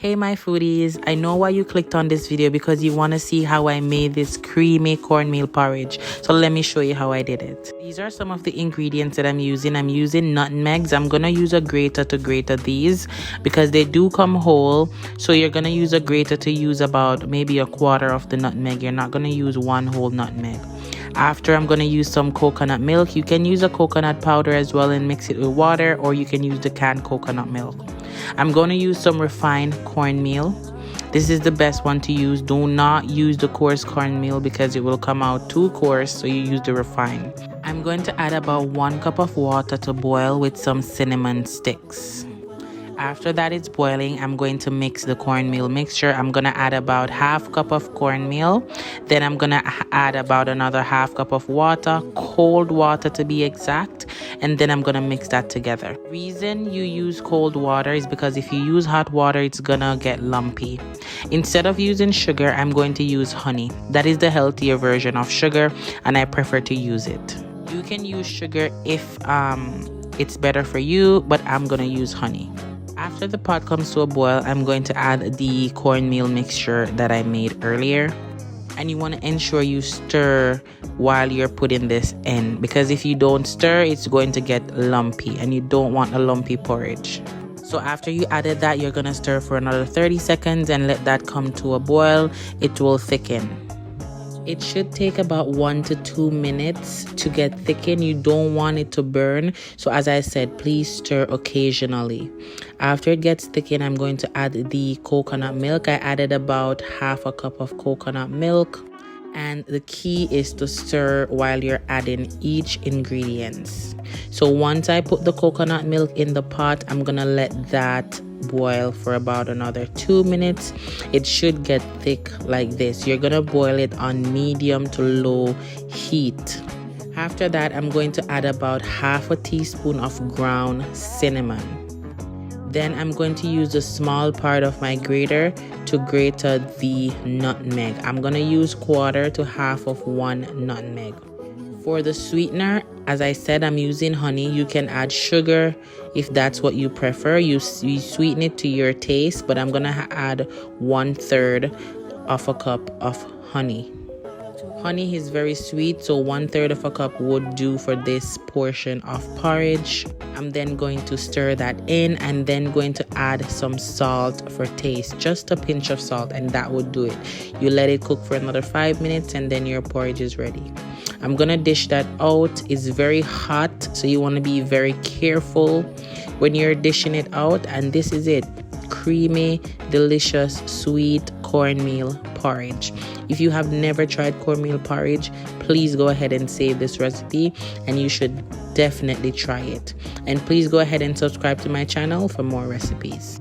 Hey my foodies, I know why you clicked on this video because you want to see how I made this creamy cornmeal porridge. So let me show you how I did it. These are some of the ingredients that I'm using. I'm using nutmegs. I'm going to use a grater to grate these because they do come whole. So you're going to use a grater to use about maybe a quarter of the nutmeg. You're not going to use one whole nutmeg. After, I'm going to use some coconut milk. You can use a coconut powder as well and mix it with water, or you can use the canned coconut milk. I'm going to use some refined cornmeal. This is the best one to use. Do not use the coarse cornmeal because it will come out too coarse, so you use the refined. I'm going to add about 1 cup of water to boil with some cinnamon sticks. After that it's boiling, I'm going to mix the cornmeal mixture. I'm going to add about ½ cup of cornmeal. Then I'm going to add about another ½ cup of water, cold water to be exact. And then I'm going to mix that together. The reason you use cold water is because if you use hot water, it's going to get lumpy. Instead of using sugar, I'm going to use honey. That is the healthier version of sugar, and I prefer to use it. You can use sugar if it's better for you, but I'm going to use honey. After the pot comes to a boil, I'm going to add the cornmeal mixture that I made earlier. And you want to ensure you stir while you're putting this in, because if you don't stir, it's going to get lumpy, and you don't want a lumpy porridge. So after you added that, you're going to stir for another 30 seconds and let that come to a boil. It will thicken. It should take about 1 to 2 minutes to get thickened. You don't want it to burn. So as I said, please stir occasionally. After it gets thickened, I'm going to add the coconut milk. I added about ½ cup of coconut milk. And the key is to stir while you're adding each ingredient. So once I put the coconut milk in the pot, I'm going to let that boil for about another 2 minutes. It should get thick like this. You're gonna boil it on medium to low heat. After that, I'm going to add about ½ teaspoon of ground cinnamon. Then I'm going to use a small part of my grater to grate the nutmeg. I'm gonna use 1/4 to ½ of 1 nutmeg. For the sweetener, as I said, I'm using honey. You can add sugar if that's what you prefer. You sweeten it to your taste, but I'm going to add 1/3 of a cup of honey. Honey is very sweet, so 1/3 of a cup would do for this portion of porridge. I'm then going to stir that in and then going to add some salt for taste, just a pinch of salt, and that would do it. You let it cook for another 5 minutes and then your porridge is ready. I'm gonna dish that out. It's very hot, so you want to be very careful when you're dishing it out. And this is it: creamy, delicious, sweet cornmeal porridge. If you have never tried cornmeal porridge, please go ahead and save this recipe, and you should definitely try it. And please go ahead and subscribe to my channel for more recipes.